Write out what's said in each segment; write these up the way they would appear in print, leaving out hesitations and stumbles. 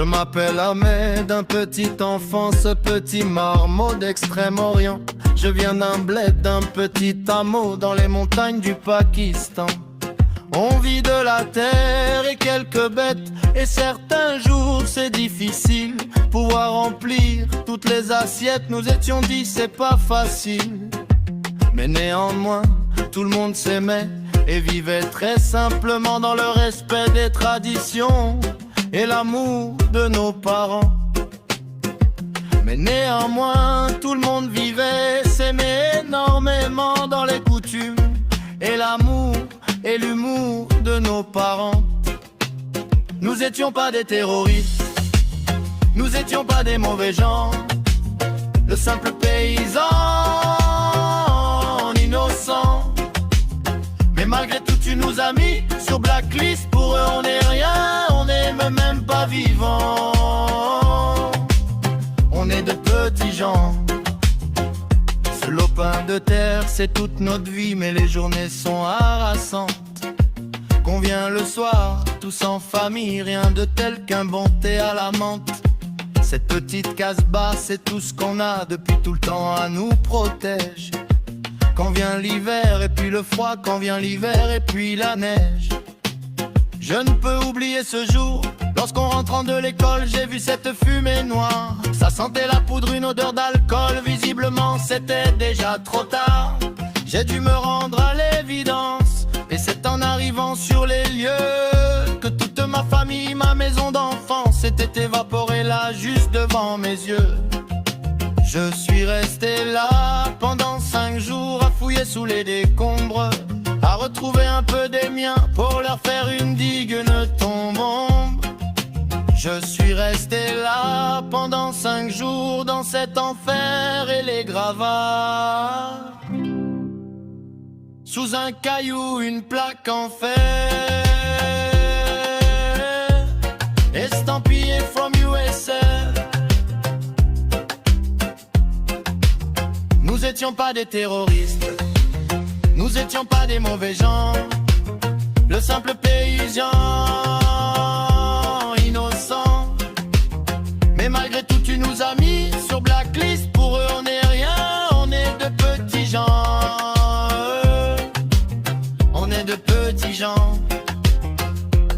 Je m'appelle Ahmed, un petit enfant, ce petit marmot d'Extrême-Orient. Je viens d'un bled, d'un petit hameau dans les montagnes du Pakistan. On vit de la terre et quelques bêtes, et certains jours c'est difficile. Pouvoir remplir toutes les assiettes, nous étions dit c'est pas facile. Mais néanmoins, tout le monde s'aimait et vivait très simplement dans le respect des traditions et l'amour de nos parents. Mais néanmoins, tout le monde vivait, s'aimait énormément dans les coutumes et l'amour et l'humour de nos parents. Nous étions pas des terroristes, nous étions pas des mauvais gens. Le simple paysan innocent. Mais malgré tout tu nous as mis sur blacklist. Pour eux on n'est rien, on n'est même pas vivant. On est de petits gens. Ce lopin de terre c'est toute notre vie, mais les journées sont harassantes. Qu'on vient le soir, tous en famille, rien de tel qu'un bon thé à la menthe. Cette petite casse-bas, c'est tout ce qu'on a depuis tout le temps, à nous protège. Quand vient l'hiver et puis le froid, quand vient l'hiver et puis la neige. Je ne peux oublier ce jour, lorsqu'on rentrant de l'école, j'ai vu cette fumée noire. Ça sentait la poudre, une odeur d'alcool, visiblement c'était déjà trop tard. J'ai dû me rendre à l'évidence, et c'est en arrivant sur les lieux que toute ma famille, ma maison d'enfance s'était évaporée là, juste devant mes yeux. Je suis resté là pendant 5 jours à fouiller sous les décombres, à retrouver un peu des miens pour leur faire une digue, une tombe. Je suis resté là pendant 5 jours dans cet enfer et les gravats. Sous un caillou, une plaque en fer, estampillé from USA. Nous étions pas des terroristes, nous étions pas des mauvais gens. Le simple paysan innocent. Mais malgré tout tu nous as mis sur blacklist. Pour eux on n'est rien, on est de petits gens. On est de petits gens.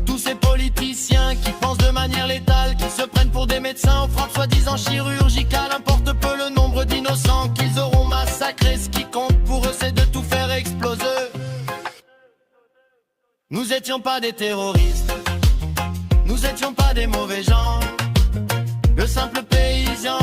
Tous ces politiciens qui pensent de manière létale, qui se prennent pour des médecins aux frappes soi-disant chirurgicales. Importe peu le nombre d'innocents qu'ils auront massacrés. Ce qui compte pour eux c'est de tout faire exploser. Nous étions pas des terroristes, nous étions pas des mauvais gens. Le simple paysan